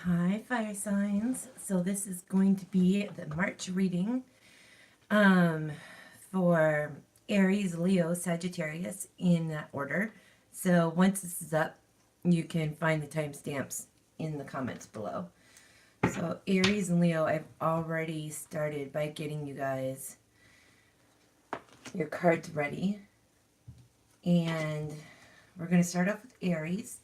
Hi, fire signs. So this is going to be the March reading um, for Aries, Leo, Sagittarius in that order. So once this is up, you can find the timestamps in the comments below. So Aries and Leo, I've already started by getting you guys your cards ready. And we're going to start off with Aries,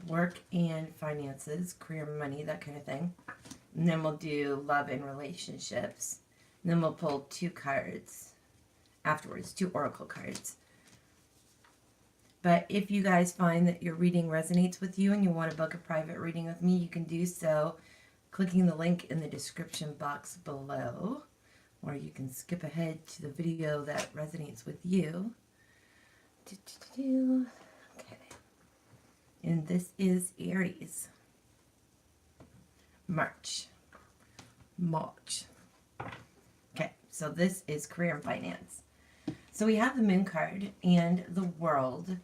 work and finances, career, money, that kind of thing. And then we'll do love and relationships. And then we'll pull two cards afterwards, two oracle cards. But if you guys find that your reading resonates with you and you want to book a private reading with me, you can do so clicking the link in the description box below. Or you can skip ahead to the video that resonates with you. Okay. And this is Aries. March. Okay, so this is career and finance. So we have the Moon card and the World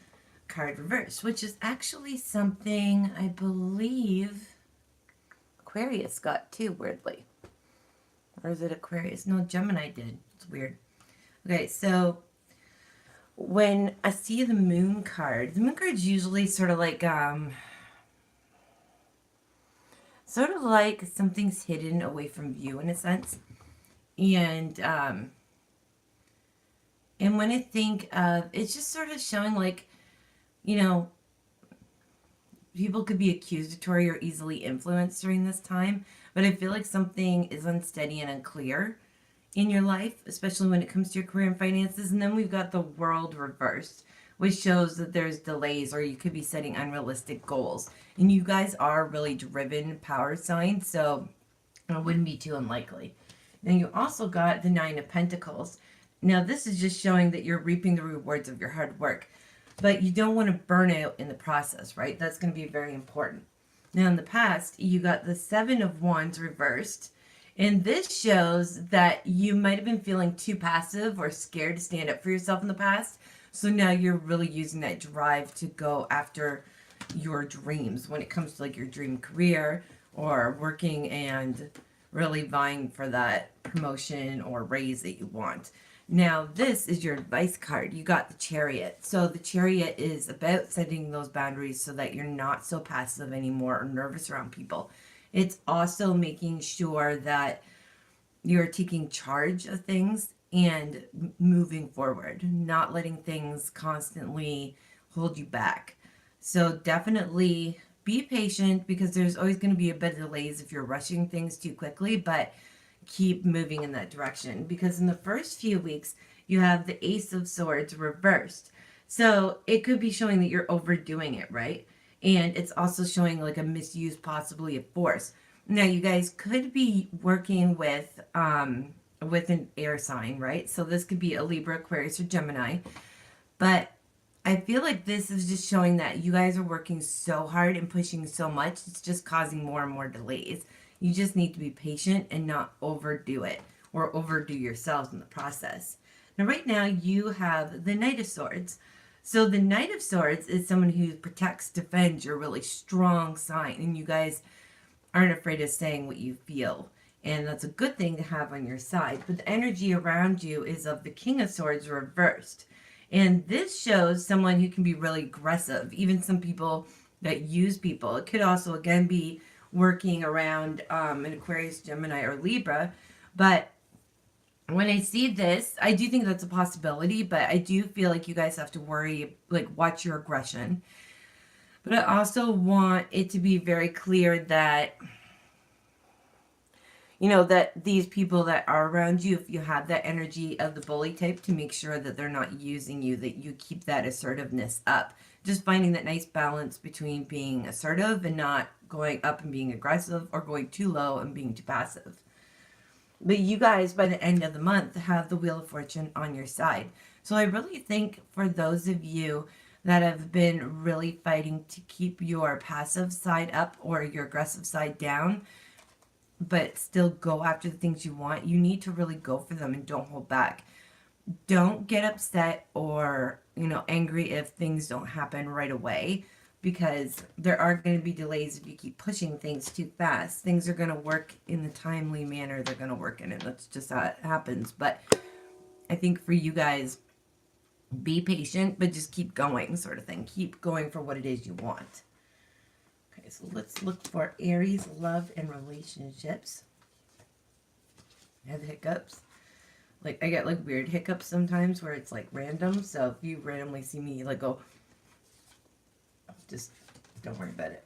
card reverse, which is actually something I believe Aquarius got too, weirdly. Or is it Aquarius? No, Gemini did. It's weird. Okay, so when I see the Moon card is usually sort of like something's hidden away from view in a sense. And when I think of, it's just sort of showing like, you know, people could be accusatory or easily influenced during this time, but I feel like something is unsteady and unclear in your life, especially when it comes to your career and finances. And then we've got the World reversed, which shows that there's delays or you could be setting unrealistic goals. And you guys are really driven power signs, so it wouldn't be too unlikely. Then you also got the Nine of Pentacles. Now this is just showing that you're reaping the rewards of your hard work, but you don't want to burn out in the process, right? That's going to be very important. Now in the past, you got the Seven of Wands reversed, and this shows that you might have been feeling too passive or scared to stand up for yourself in the past. So now you're really using that drive to go after your dreams when it comes to like your dream career or working and really vying for that promotion or raise that you want. Now, this is your advice card. You got the Chariot. So the Chariot is about setting those boundaries so that you're not so passive anymore or nervous around people. It's also making sure that you're taking charge of things and moving forward, not letting things constantly hold you back. So definitely be patient because there's always going to be a bit of delays if you're rushing things too quickly, but keep moving in that direction because in the first few weeks you have the Ace of Swords reversed. So it could be showing that you're overdoing it, right? And it's also showing like a misuse possibly of force. Now you guys could be working with an air sign, right? So this could be a Libra, Aquarius, or Gemini. But I feel like this is just showing that you guys are working so hard and pushing so much, it's just causing more and more delays. You just need to be patient and not overdo it or overdo yourselves in the process. Now, right now, you have the Knight of Swords. So the Knight of Swords is someone who protects, defends your really strong sign, and you guys aren't afraid of saying what you feel. And that's a good thing to have on your side. But the energy around you is of the King of Swords reversed. And this shows someone who can be really aggressive, even some people that use people. It could also, again, be working around an Aquarius, Gemini, or Libra. But when I see this, I do think that's a possibility, but I do feel like you guys have to worry, like watch your aggression. But I also want it to be very clear that that these people that are around you, if you have that energy of the bully type, to make sure that they're not using you, that you keep that assertiveness up. Just finding that nice balance between being assertive and not going up and being aggressive or going too low and being too passive. But you guys, by the end of the month, have the Wheel of Fortune on your side. So I really think for those of you that have been really fighting to keep your passive side up or your aggressive side down, but still go after the things you want, you need to really go for them and don't hold back. Don't get upset or, angry if things don't happen right away. because there are going to be delays if you keep pushing things too fast. Things are going to work in the timely manner they're going to work in, and that's just how it happens. But I think for you guys, be patient, but just keep going, sort of thing. Keep going for what it is you want. Okay, so let's look for Aries, love, and relationships. I have hiccups. Like, I get, like, weird hiccups sometimes where it's, like, random. So if you randomly see me, like, go, just don't worry about it.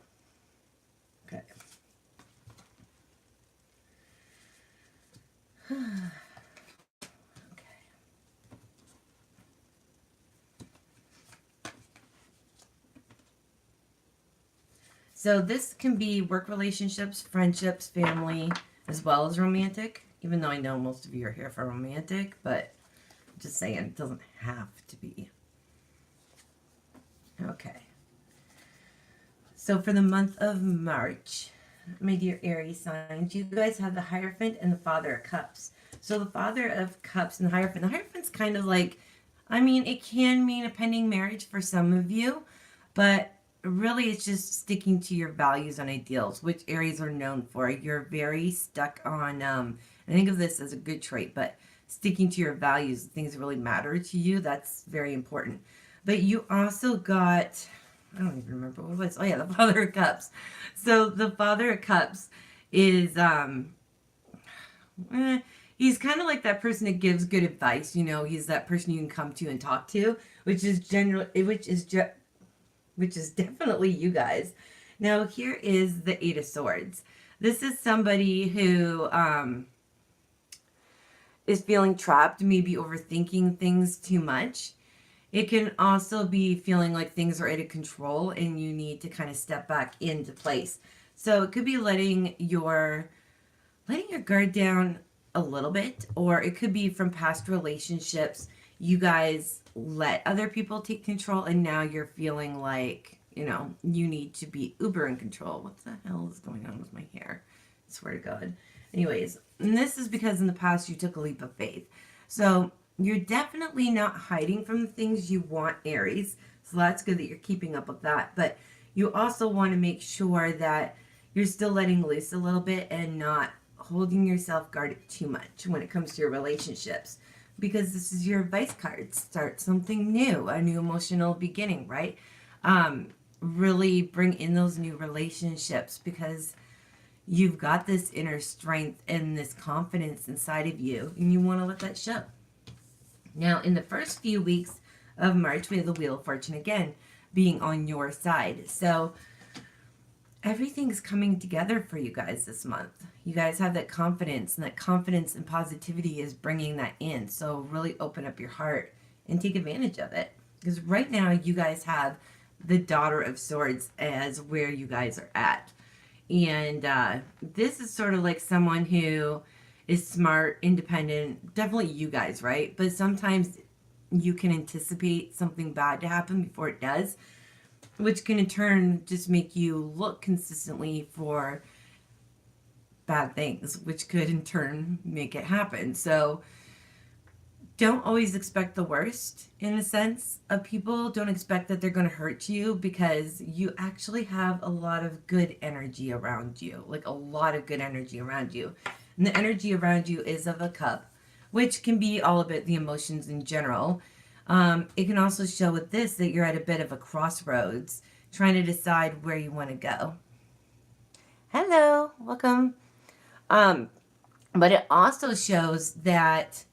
Okay. So this can be work relationships, friendships, family, as well as romantic. Even though I know most of you are here for romantic, but I'm just saying it doesn't have to be. Okay. So for the month of March, my dear Aries signs, you guys have the Hierophant and the Father of Cups. So the Father of Cups and the Hierophant's kind of like, I mean, it can mean a pending marriage for some of you, but really it's just sticking to your values and ideals, which Aries are known for. You're very stuck on, I think of this as a good trait, but sticking to your values, things that really matter to you, that's very important. But you also got, I don't even remember what it was. Oh yeah, the Father of Cups. So the Father of Cups is, he's kind of like that person that gives good advice. You know, he's that person you can come to and talk to, which is definitely you guys. Now here is the Eight of Swords. This is somebody who is feeling trapped, maybe overthinking things too much. It can also be feeling like things are out of control and you need to kind of step back into place. So it could be letting your guard down a little bit, or it could be from past relationships. You guys let other people take control and now you're feeling like, you know, you need to be uber in control. What the hell is going on with my hair? I swear to God. Anyways, and this is because in the past you took a leap of faith. So you're definitely not hiding from the things you want, Aries. So that's good that you're keeping up with that. But you also want to make sure that you're still letting loose a little bit and not holding yourself guarded too much when it comes to your relationships. Because this is your advice card. Start something new, a new emotional beginning, right? Really bring in those new relationships because you've got this inner strength and this confidence inside of you, and you want to let that show. Now, in the first few weeks of March, we have the Wheel of Fortune again being on your side. So everything's coming together for you guys this month. You guys have that confidence, and that confidence and positivity is bringing that in. So really open up your heart and take advantage of it. Because right now, you guys have the Daughter of Swords as where you guys are at. And this is sort of like someone who is smart, independent, definitely you guys, right? But sometimes you can anticipate something bad to happen before it does, which can in turn just make you look consistently for bad things, which could in turn make it happen. So don't always expect the worst in a sense of people. Don't expect that they're going to hurt you because you actually have a lot of good energy around you, like a lot of good energy around you. And the energy around you is of a cup, which can be all about the emotions in general. It can also show with this that you're at a bit of a crossroads, trying to decide where you want to go. Hello, welcome. But it also shows that,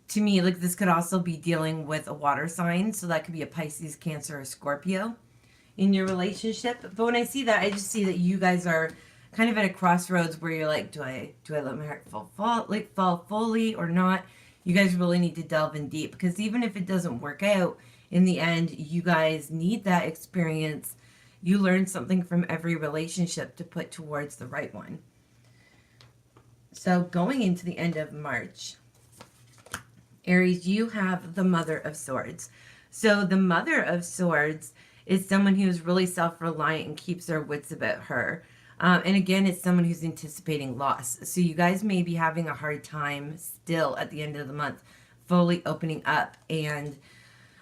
to me, like this could also be dealing with a water sign. So that could be a Pisces, Cancer, or Scorpio in your relationship. But when I see that, I just see that you guys are kind of at a crossroads where you're like, do I let my heart fall fully or not? You guys really need to delve in deep, because even if it doesn't work out in the end, you guys need that experience. You learn something from every relationship to put towards the right one. So going into the end of March, Aries, you have the Mother of Swords. So the Mother of Swords is someone who is really self-reliant and keeps their wits about her. And again, it's someone who's anticipating loss. So you guys may be having a hard time still at the end of the month, fully opening up and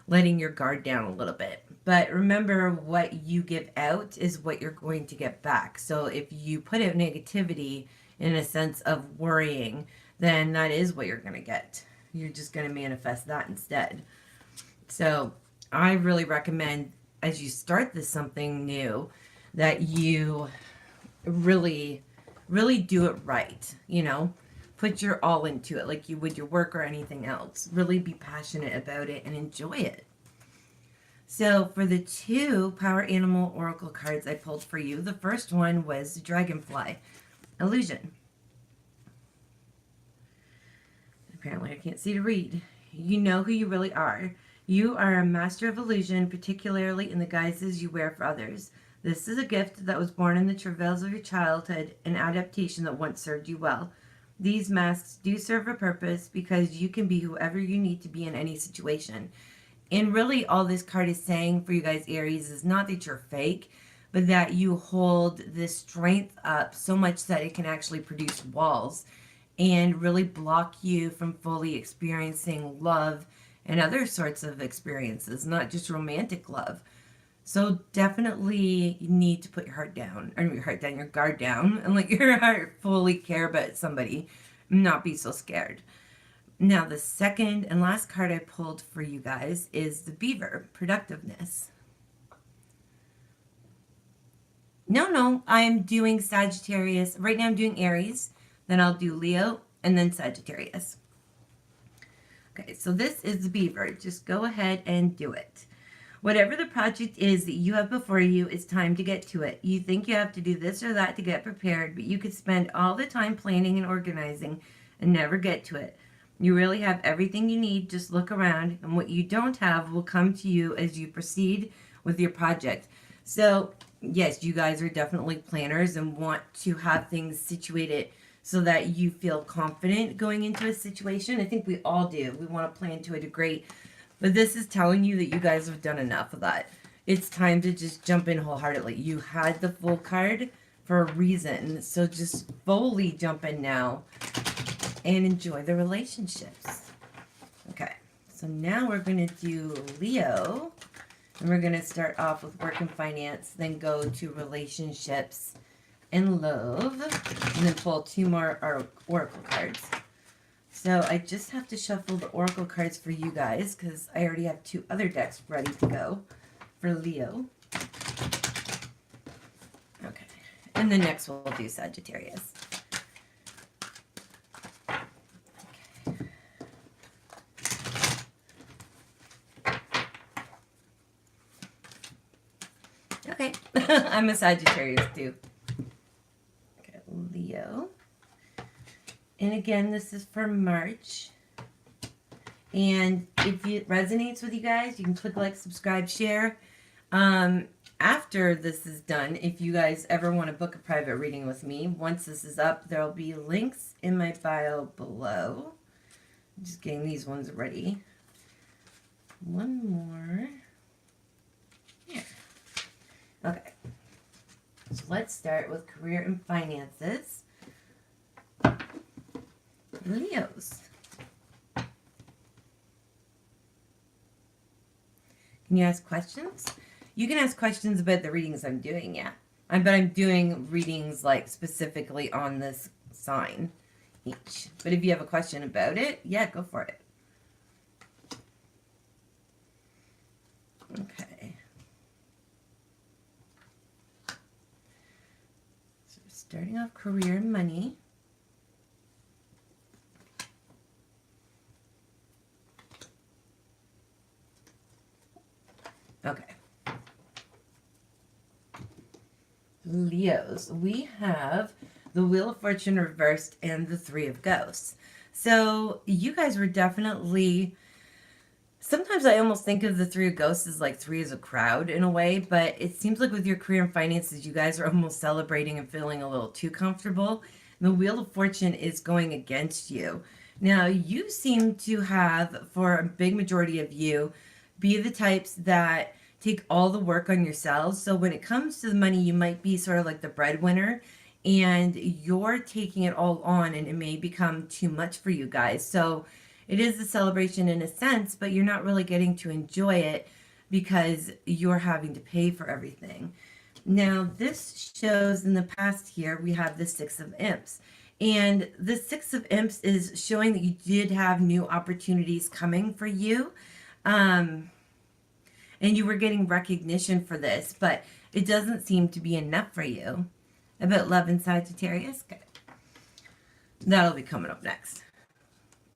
letting your guard down a little bit. But remember, what you give out is what you're going to get back. So if you put out negativity in a sense of worrying, then that is what you're going to get. You're just going to manifest that instead. So I really recommend, as you start this something new, that you really, really do it right. You know, put your all into it like you would your work or anything else. Really be passionate about it and enjoy it. So for the two Power Animal Oracle cards I pulled for you, the first one was Dragonfly Illusion. Apparently I can't see to read. You know who you really are. You are a master of illusion, particularly in the guises you wear for others. This is a gift that was born in the travails of your childhood, an adaptation that once served you well. These masks do serve a purpose because you can be whoever you need to be in any situation. And really all this card is saying for you guys, Aries, is not that you're fake, but that you hold this strength up so much that it can actually produce walls and really block you from fully experiencing love and other sorts of experiences, not just romantic love. So definitely you need to put your heart down, or your guard down, and let your heart fully care about somebody, not be so scared. Now the second and last card I pulled for you guys is the Beaver, Productiveness. No, I'm doing Sagittarius. Right now I'm doing Aries, then I'll do Leo, and then Sagittarius. Okay, so this is the Beaver. Just go ahead and do it. Whatever the project is that you have before you, it's time to get to it. You think you have to do this or that to get prepared, but you could spend all the time planning and organizing and never get to it. You really have everything you need. Just look around, and what you don't have will come to you as you proceed with your project. So, yes, you guys are definitely planners and want to have things situated so that you feel confident going into a situation. I think we all do. We want to plan to a degree. But this is telling you that you guys have done enough of that. It's time to just jump in wholeheartedly. You had the full card for a reason. So just fully jump in now and enjoy the relationships. Okay, so now we're going to do Leo. And we're going to start off with work and finance, then go to relationships and love, and then pull two more oracle cards. So I just have to shuffle the oracle cards for you guys because I already have two other decks ready to go for Leo. Okay, and the next we'll do Sagittarius. Okay, I'm a Sagittarius too. Okay, Leo. And again, this is for March. And if it resonates with you guys, you can click like, subscribe, share. After this is done, if you guys ever want to book a private reading with me, once this is up, there'll be links in my bio below. I'm just getting these ones ready. One more. Here. Okay. So let's start with career and finances. Leos. Can you ask questions? You can ask questions about the readings I'm doing, yeah. But I'm doing readings like specifically on this sign each. But if you have a question about it, yeah, go for it. Okay. So starting off career and money. Okay. Leos, we have the Wheel of Fortune reversed and the Three of Ghosts. So you guys were definitely, sometimes I almost think of the Three of Ghosts as like three as a crowd in a way, but it seems like with your career and finances, you guys are almost celebrating and feeling a little too comfortable. And the Wheel of Fortune is going against you. Now, you seem to have, for a big majority of you, be the types that take all the work on yourselves. So when it comes to the money, you might be sort of like the breadwinner and you're taking it all on and it may become too much for you guys. So it is a celebration in a sense, but you're not really getting to enjoy it because you're having to pay for everything. Now, this shows in the past here, we have the Six of Imps. And the Six of Imps is showing that you did have new opportunities coming for you. Um, and you were getting recognition for this, but it doesn't seem to be enough for you. About love in Sagittarius? Okay. That'll be coming up next.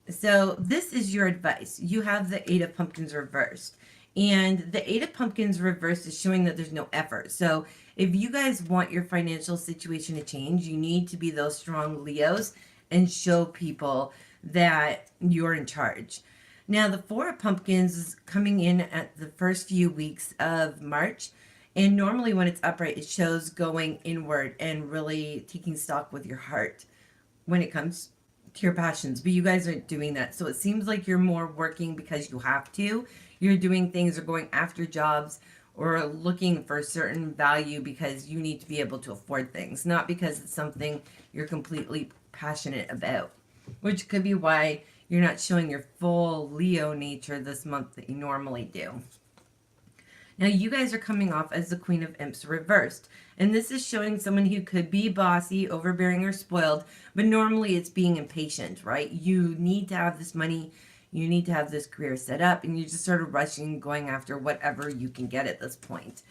So this is your advice. You have the Eight of Pumpkins reversed. And the Eight of Pumpkins reversed is showing that there's no effort. So if you guys want your financial situation to change, you need to be those strong Leos and show people that you're in charge. Now, the Four of Pumpkins is coming in at the first few weeks of March. And normally when it's upright, it shows going inward and really taking stock with your heart when it comes to your passions. But you guys aren't doing that. So it seems like you're more working because you have to. You're doing things or going after jobs or looking for a certain value because you need to be able to afford things, not because it's something you're completely passionate about, which could be why you're not showing your full Leo nature this month that you normally do. Now, you guys are coming off as the Queen of Imps reversed. And this is showing someone who could be bossy, overbearing, or spoiled. But normally it's being impatient, right? You need to have this money. You need to have this career set up. And you're just sort of rushing, going after whatever you can get at this point.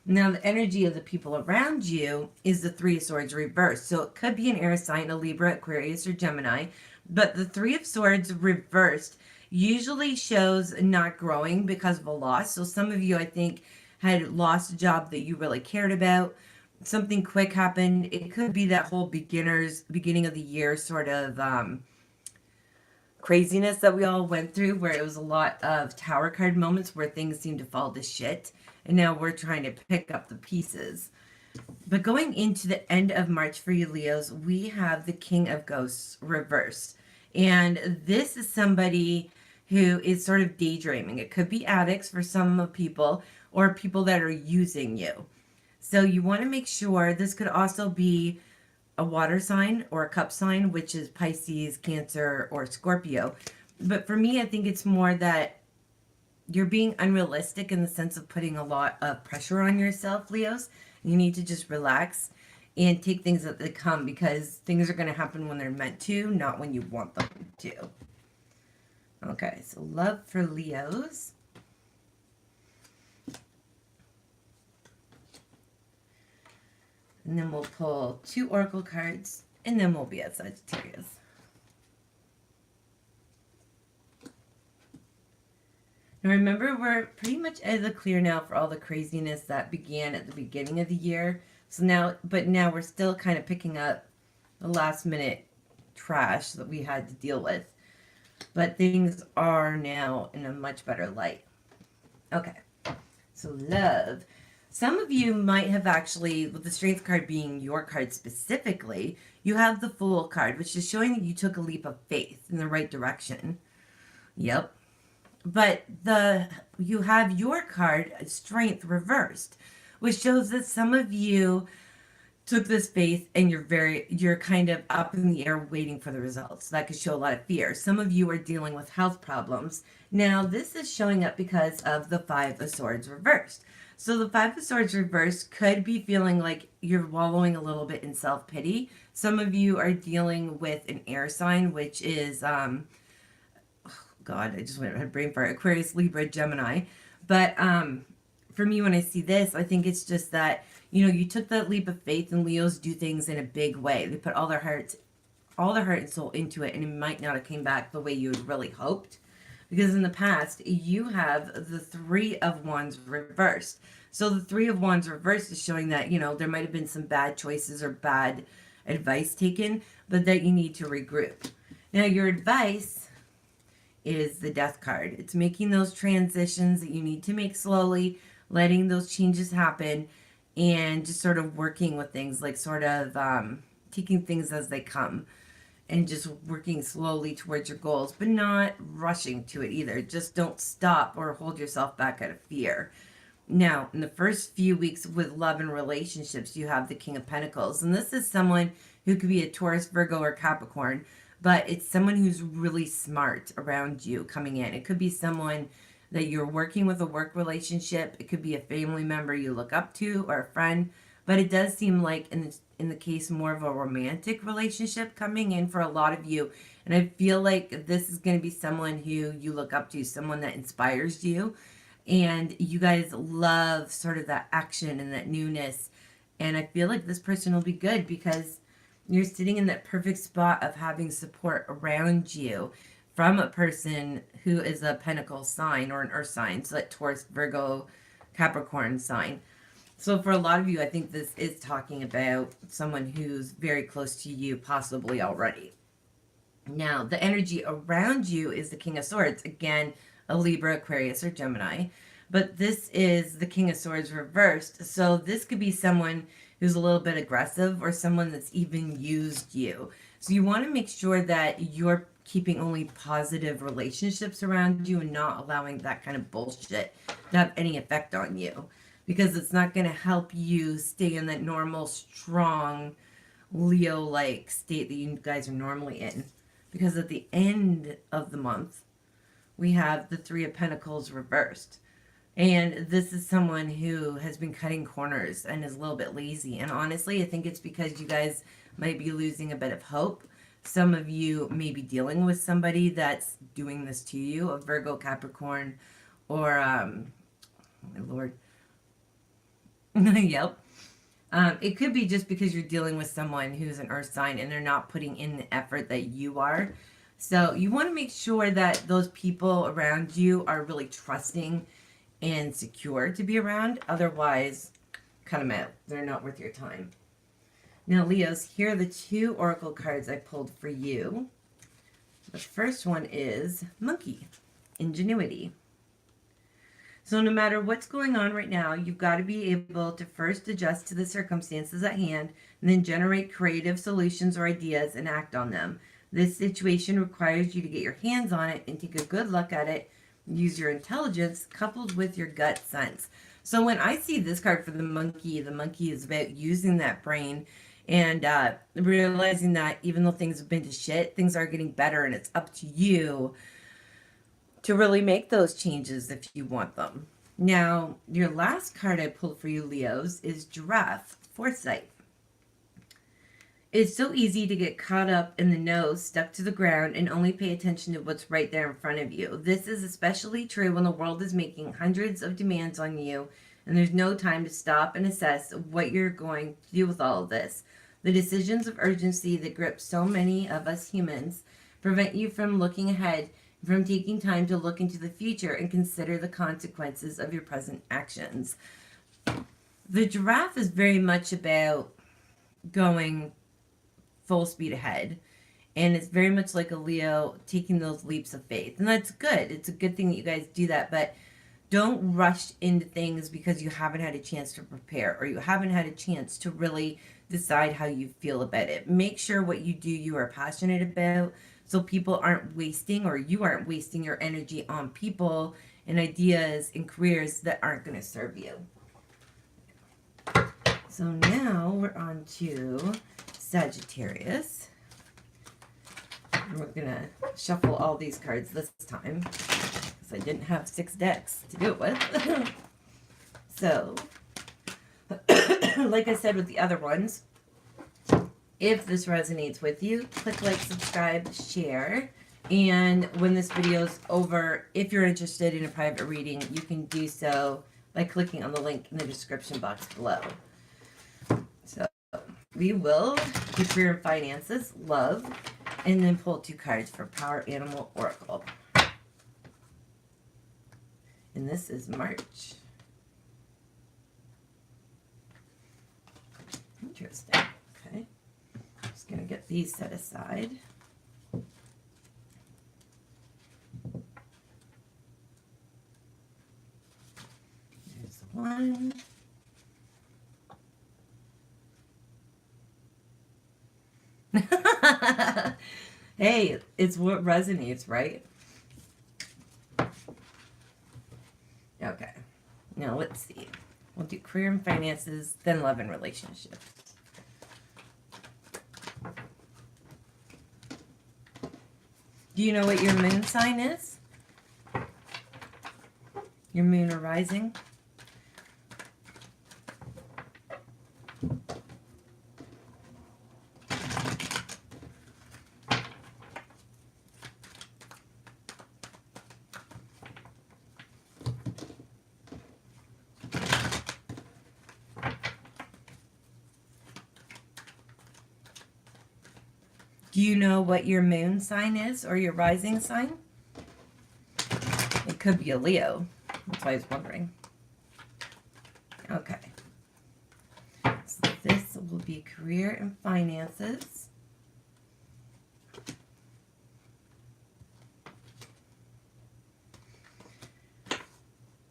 Now, the energy of the people around you is the Three of Swords reversed. So it could be an air sign, a Libra, Aquarius, or Gemini. But the Three of Swords reversed usually shows not growing because of a loss. So some of you, I think, had lost a job that you really cared about. Something quick happened. It could be that whole beginning of the year sort of craziness that we all went through, where it was a lot of Tower card moments where things seemed to fall to shit. And now we're trying to pick up the pieces. But going into the end of March for you Leos, we have the King of Ghosts reversed. And this is somebody who is sort of daydreaming. It could be addicts for some people or people that are using you. So you want to make sure this could also be a water sign or a cup sign, which is Pisces, Cancer, or Scorpio. But for me, I think it's more that you're being unrealistic in the sense of putting a lot of pressure on yourself, Leos. You need to just relax and take things as they come, because things are going to happen when they're meant to, not when you want them to. Okay, so love for Leos. And then we'll pull 2 oracle cards, and then we'll be at Sagittarius. Now remember, we're pretty much out of the clear now for all the craziness that began at the beginning of the year. So now, but now we're still kind of picking up the last minute trash that we had to deal with. But things are now in a much better light. Okay, so love. Some of you might have actually, with the Strength card being your card specifically, you have the Fool card, which is showing that you took a leap of faith in the right direction. Yep. But you have your card, Strength, reversed, which shows that some of you took this faith and you're kind of up in the air waiting for the results. That could show a lot of fear. Some of you are dealing with health problems. Now, this is showing up because of the Five of Swords reversed. So the Five of Swords reversed could be feeling like you're wallowing a little bit in self-pity. Some of you are dealing with an air sign, which is, God, I just went had brain fart, Aquarius, Libra, Gemini. But for me, when I see this, I think it's just that, you took that leap of faith, and Leos do things in a big way. They put all their heart and soul into it, and it might not have came back the way you had really hoped. Because in the past, you have the Three of Wands reversed. So the Three of Wands reversed is showing that, there might have been some bad choices or bad advice taken, but that you need to regroup. Now, your advice is the Death card. It's making those transitions that you need to make slowly, letting those changes happen, and just sort of working with things, like sort of taking things as they come and just working slowly towards your goals, but not rushing to it either. Just don't stop or hold yourself back out of fear. Now, in the first few weeks with love and relationships, you have the King of Pentacles. And this is someone who could be a Taurus, Virgo, or Capricorn, but it's someone who's really smart around you coming in. It could be someone that you're working with a work relationship. It could be a family member you look up to or a friend, but it does seem like in the case more of a romantic relationship coming in for a lot of you. And I feel like this is going to be someone who you look up to, someone that inspires you, and you guys love sort of that action and that newness. And I feel like this person will be good because you're sitting in that perfect spot of having support around you from a person who is a Pentacle sign or an Earth sign, so like Taurus, Virgo, Capricorn sign. So for a lot of you, I think this is talking about someone who's very close to you, possibly already. Now, the energy around you is the King of Swords. Again, a Libra, Aquarius, or Gemini. But this is the King of Swords reversed. So this could be someone who's a little bit aggressive or someone that's even used you. So you want to make sure that you're keeping only positive relationships around you and not allowing that kind of bullshit to have any effect on you. Because it's not going to help you stay in that normal, strong, Leo-like state that you guys are normally in. Because at the end of the month, we have the Three of Pentacles reversed. And this is someone who has been cutting corners and is a little bit lazy. And honestly, I think it's because you guys might be losing a bit of hope. Some of you may be dealing with somebody that's doing this to you, a Virgo, Capricorn, or, oh my Lord. Yep. It could be just because you're dealing with someone who's an earth sign and they're not putting in the effort that you are. So you want to make sure that those people around you are really trusting and secure to be around. Otherwise, cut them out. They're not worth your time. Now, Leos, here are the two oracle cards I pulled for you. The first one is Monkey, Ingenuity. So no matter what's going on right now, you've got to be able to first adjust to the circumstances at hand and then generate creative solutions or ideas and act on them. This situation requires you to get your hands on it and take a good look at it. Use your intelligence coupled with your gut sense. So when I see this card for the monkey is about using that brain and realizing that even though things have been to shit, things are getting better and it's up to you to really make those changes if you want them. Now, your last card I pulled for you, Leos, is Giraffe, Foresight. It's so easy to get caught up in the nose, stuck to the ground, and only pay attention to what's right there in front of you. This is especially true when the world is making hundreds of demands on you, and there's no time to stop and assess what you're going to do with all of this. The decisions of urgency that grip so many of us humans prevent you from looking ahead, from taking time to look into the future and consider the consequences of your present actions. The giraffe is very much about going full speed ahead. And it's very much like a Leo taking those leaps of faith. And that's good. It's a good thing that you guys do that. But don't rush into things because you haven't had a chance to prepare or you haven't had a chance to really decide how you feel about it. Make sure what you do you are passionate about, so people aren't wasting or you aren't wasting your energy on people and ideas and careers that aren't going to serve you. So now we're on to Sagittarius. And we're going to shuffle all these cards this time because I didn't have 6 decks to do it with. So, like I said with the other ones, if this resonates with you, click like, subscribe, share. And when this video is over, if you're interested in a private reading, you can do so by clicking on the link in the description box below. So we will do career and finances, love, and then pull 2 cards for Power Animal Oracle. And this is March. Interesting. Okay. Just going to get these set aside. There's one. Hey, it's what resonates, right? Okay. Now let's see. We'll do career and finances, then love and relationships. Do you know what your moon sign is? Your moon or rising? Do you know what your moon sign is or your rising sign? It could be a Leo. That's why I was wondering. Okay. So this will be career and finances.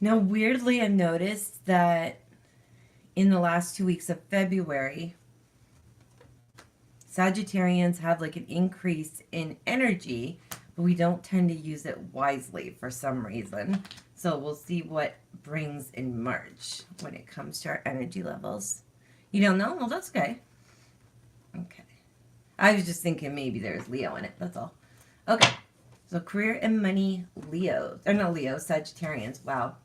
Now, weirdly, I noticed that in the last 2 weeks of February, Sagittarians have like an increase in energy, but we don't tend to use it wisely for some reason. So we'll see what brings in March when it comes to our energy levels. You don't know? Well, that's okay. Okay. I was just thinking maybe there's Leo in it. That's all. Okay. So career and money, Leo. Or no, Leo, Sagittarians. Wow.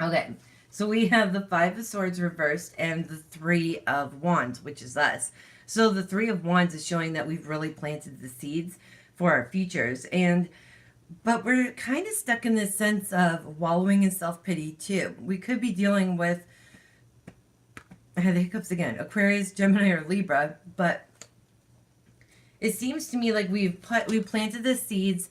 Okay. So we have the Five of Swords reversed and the Three of Wands, which is us. So the Three of Wands is showing that we've really planted the seeds for our futures. But we're kind of stuck in this sense of wallowing in self-pity too. We could be dealing with, I had the hiccups again, Aquarius, Gemini, or Libra, but it seems to me like we've planted the seeds,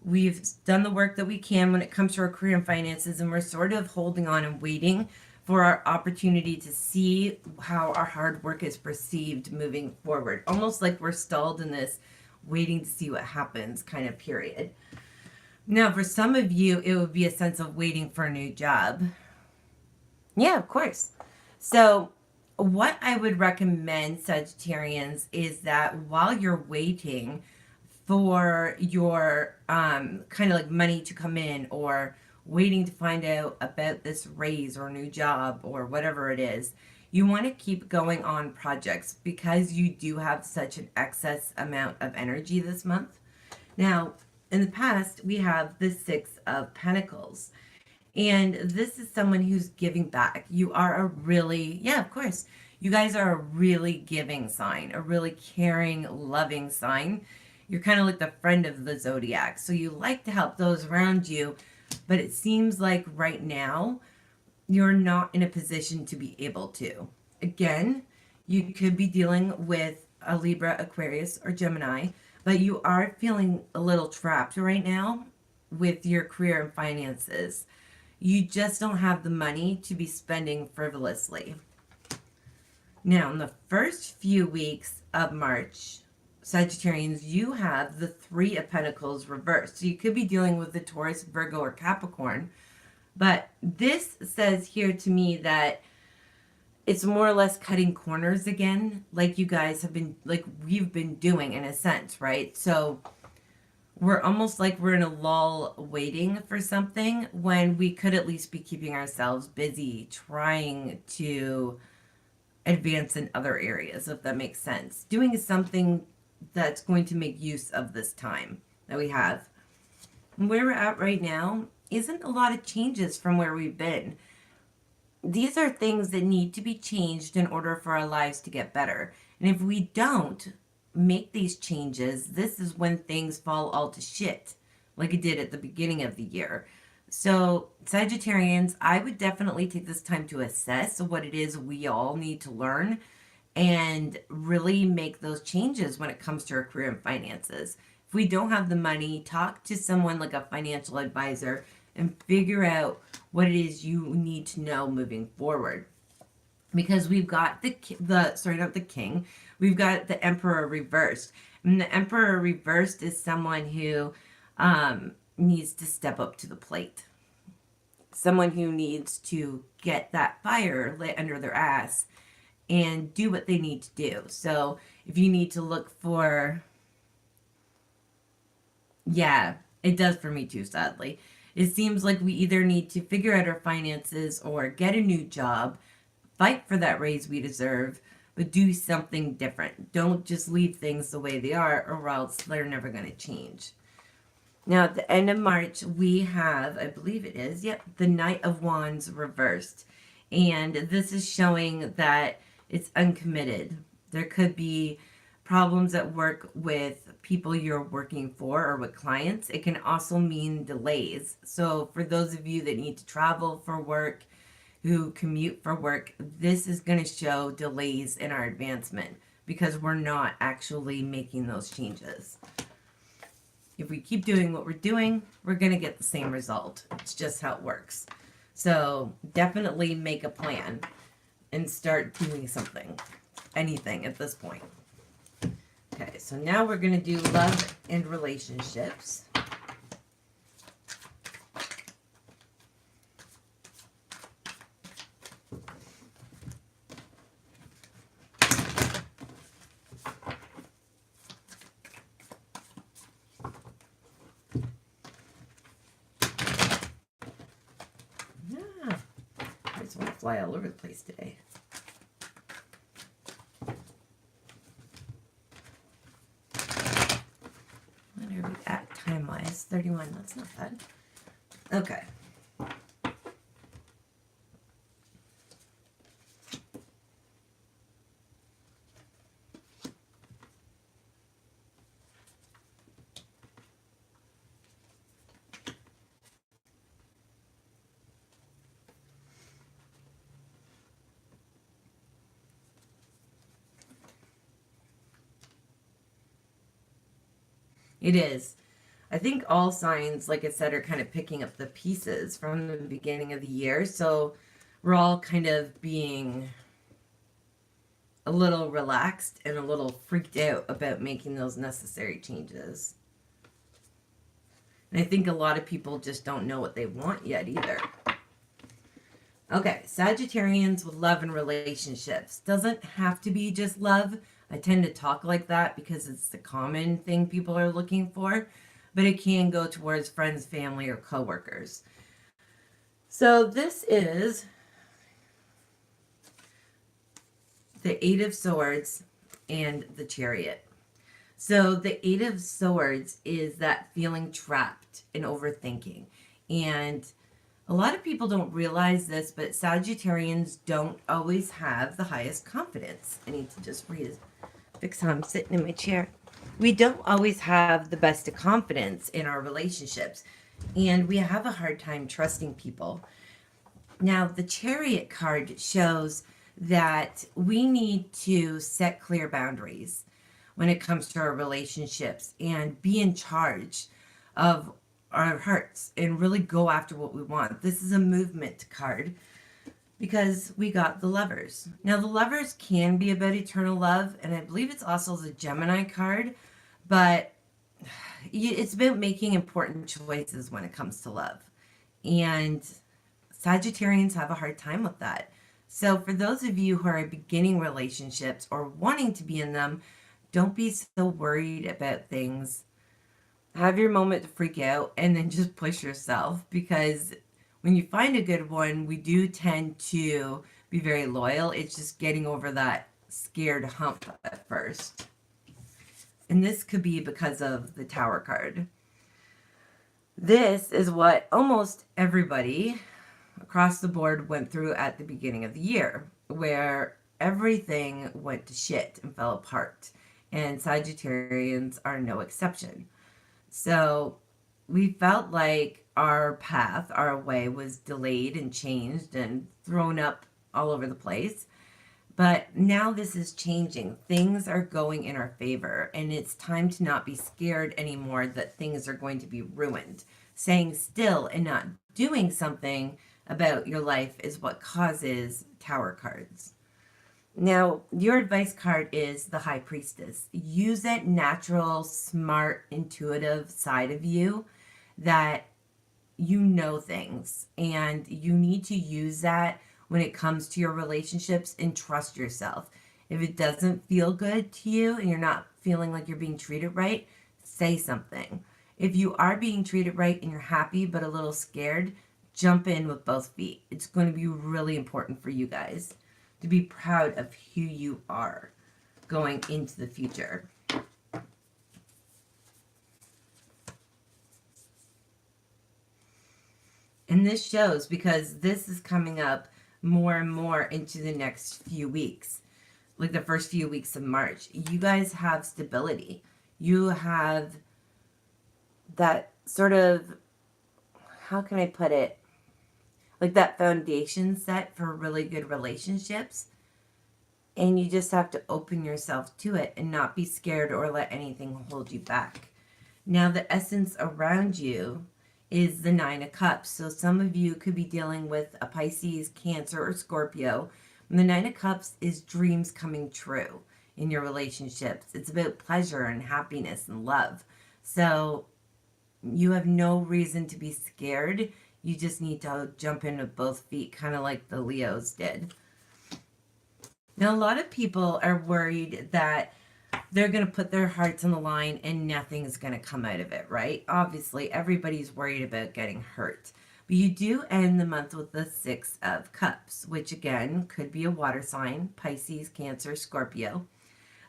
we've done the work that we can when it comes to our career and finances, and we're sort of holding on and waiting for our opportunity to see how our hard work is perceived moving forward. Almost like we're stalled in this waiting to see what happens kind of period. Now, for some of you, it would be a sense of waiting for a new job. Yeah, of course. So what I would recommend, Sagittarians, is that while you're waiting for your kind of like money to come in, or waiting to find out about this raise or new job or whatever it is, you want to keep going on projects because you do have such an excess amount of energy this month. Now, in the past, we have the Six of Pentacles. And this is someone who's giving back. You are a really, yeah, of course. You guys are a really giving sign, a really caring, loving sign. You're kind of like the friend of the zodiac. So you like to help those around you, but it seems like right now you're not in a position to be able to. Again, you could be dealing with a Libra, Aquarius, or Gemini, but you are feeling a little trapped right now with your career and finances. You just don't have the money to be spending frivolously. Now, in the first few weeks of March, Sagittarians, you have the Three of Pentacles reversed. So you could be dealing with the Taurus, Virgo, or Capricorn. But this says here to me that it's more or less cutting corners again, like you guys have been, like we've been doing in a sense, right? So we're almost like we're in a lull waiting for something when we could at least be keeping ourselves busy trying to advance in other areas, if that makes sense. Doing something that's going to make use of this time that we have. And where we're at right now isn't a lot of changes from where we've been. These are things that need to be changed in order for our lives to get better. And if we don't make these changes, this is when things fall all to shit, like it did at the beginning of the year. So, Sagittarians, I would definitely take this time to assess what it is we all need to learn and really make those changes when it comes to our career and finances. If we don't have the money, talk to someone like a financial advisor and figure out what it is you need to know moving forward. Because we've got not the king, we've got the Emperor reversed. And the Emperor reversed is someone who needs to step up to the plate. Someone who needs to get that fire lit under their ass and do what they need to do. So if you need to look for, yeah, it does for me too, sadly. It seems like we either need to figure out our finances or get a new job, fight for that raise we deserve, but do something different. Don't just leave things the way they are, or else they're never going to change. Now, at the end of March, we have, I believe it is, yep, the Knight of Wands reversed. And this is showing that it's uncommitted. There could be problems at work with people you're working for or with clients. It can also mean delays. So, for those of you that need to travel for work, who commute for work, this is going to show delays in our advancement because we're not actually making those changes. If we keep doing what we're doing, we're going to get the same result. It's just how it works. So definitely make a plan and start doing something, anything at this point. Okay, so now we're going to do love and relationships. I just want to fly all over the place today. What are we at time-wise? 31, that's not bad. Okay. It is. I think all signs, like I said, are kind of picking up the pieces from the beginning of the year. So we're all kind of being a little relaxed and a little freaked out about making those necessary changes. And I think a lot of people just don't know what they want yet either. Okay, Sagittarians with love and relationships. Doesn't have to be just love. I tend to talk like that because it's the common thing people are looking for, but it can go towards friends, family, or coworkers. So this is the Eight of Swords and the Chariot. So the Eight of Swords is that feeling trapped and overthinking. And a lot of people don't realize this, but Sagittarians don't always have the highest confidence. I need to just fix how I'm sitting in my chair. We don't always have the best of confidence in our relationships, and we have a hard time trusting people. Now, the Chariot card shows that we need to set clear boundaries when it comes to our relationships and be in charge of our hearts and really go after what we want. This is a movement card because we got the Lovers. Now, the Lovers can be about eternal love, and I believe it's also the Gemini card, but it's about making important choices when it comes to love. And Sagittarians have a hard time with that. So, for those of you who are beginning relationships or wanting to be in them, don't be so worried about things. Have your moment to freak out and then just push yourself, because when you find a good one, we do tend to be very loyal. It's just getting over that scared hump at first. And this could be because of the Tower card. This is what almost everybody across the board went through at the beginning of the year, where everything went to shit and fell apart. And Sagittarians are no exception. So we felt like our path, our way was delayed and changed and thrown up all over the place. But now this is changing. Things are going in our favor, and it's time to not be scared anymore that things are going to be ruined. Staying still and not doing something about your life is what causes Tower cards. Now, your advice card is the High Priestess. Use that natural, smart, intuitive side of you that you know things, and you need to use that when it comes to your relationships, and trust yourself. If it doesn't feel good to you and you're not feeling like you're being treated right, say something. If you are being treated right and you're happy but a little scared, jump in with both feet. It's going to be really important for you guys to be proud of who you are going into the future. And this shows because this is coming up more and more into the next few weeks, like the first few weeks of March. You guys have stability. You have that sort of, how can I put it? Like that foundation set for really good relationships. And you just have to open yourself to it and not be scared or let anything hold you back. Now, the essence around you is the Nine of Cups. So some of you could be dealing with a Pisces, Cancer, or Scorpio. And the Nine of Cups is dreams coming true in your relationships. It's about pleasure and happiness and love. So you have no reason to be scared. You just need to jump in with both feet, kind of like the Leos did. Now, a lot of people are worried that they're going to put their hearts on the line and nothing's going to come out of it, right? Obviously, everybody's worried about getting hurt. But you do end the month with the Six of Cups, which again could be a water sign, Pisces, Cancer, Scorpio.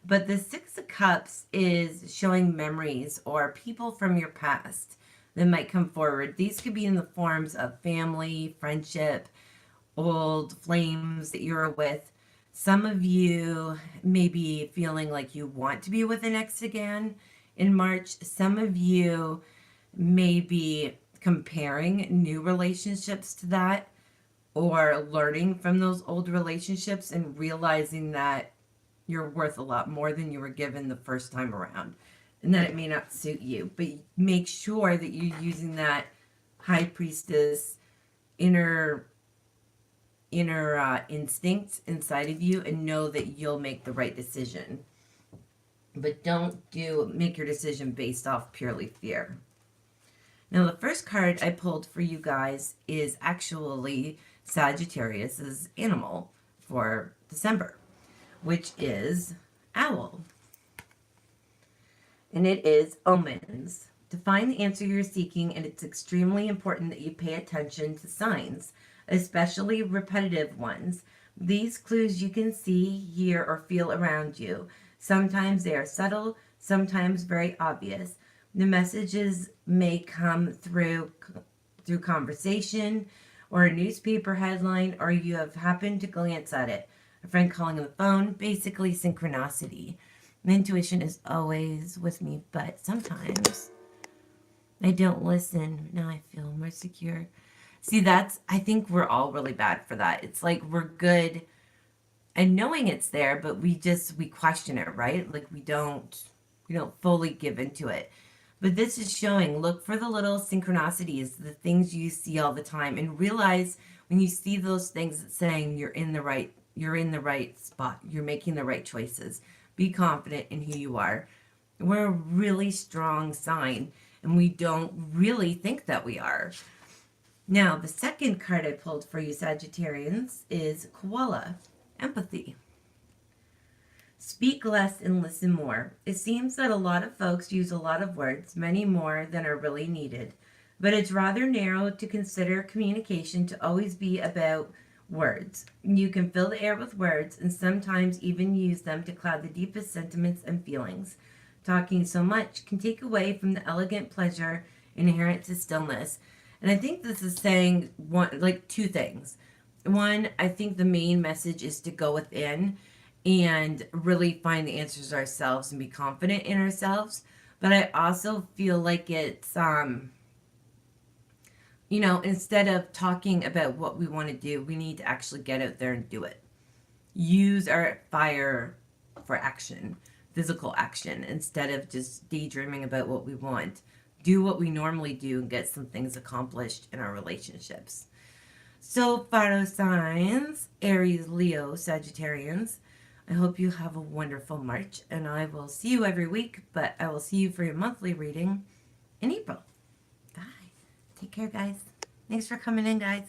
But the Six of Cups is showing memories or people from your past that might come forward. These could be in the forms of family, friendship, old flames that you're with. Some of you may be feeling like you want to be with an ex again in March. Some of you may be comparing new relationships to that or learning from those old relationships and realizing that you're worth a lot more than you were given the first time around and that it may not suit you. But make sure that you're using that high priestess inner instincts inside of you and know that you'll make the right decision. But don't make your decision based off purely fear. Now, the first card I pulled for you guys is actually Sagittarius's animal for December, which is owl. And it is omens. To find the answer you're seeking, and it's extremely important that you pay attention to signs, especially repetitive ones. These clues you can see, hear, or feel around you. Sometimes they are subtle, sometimes very obvious. The messages may come through conversation or a newspaper headline, or you have happened to glance at it. A friend calling on the phone, basically synchronicity. Intuition is always with me, but sometimes I don't listen. Now I feel more secure. See, I think we're all really bad for that. It's like we're good at knowing it's there, but we question it, right? Like we don't fully give into it. But this is showing, look for the little synchronicities, the things you see all the time, and realize when you see those things, it's saying you're in the right spot. You're making the right choices. Be confident in who you are. We're a really strong sign, and we don't really think that we are. Now, the second card I pulled for you Sagittarians is Koala, empathy. Speak less and listen more. It seems that a lot of folks use a lot of words, many more than are really needed. But it's rather narrow to consider communication to always be about words. You can fill the air with words and sometimes even use them to cloud the deepest sentiments and feelings. Talking so much can take away from the elegant pleasure inherent to stillness. And I think this is saying two things. One, I think the main message is to go within and really find the answers ourselves and be confident in ourselves. But I also feel like it's, instead of talking about what we want to do, we need to actually get out there and do it. Use our fire for action, physical action, instead of just daydreaming about what we want. Do what we normally do and get some things accomplished in our relationships. So, fire signs, Aries, Leo, Sagittarians, I hope you have a wonderful March, and I will see you every week, but I will see you for your monthly reading in April. Bye. Take care, guys. Thanks for coming in, guys.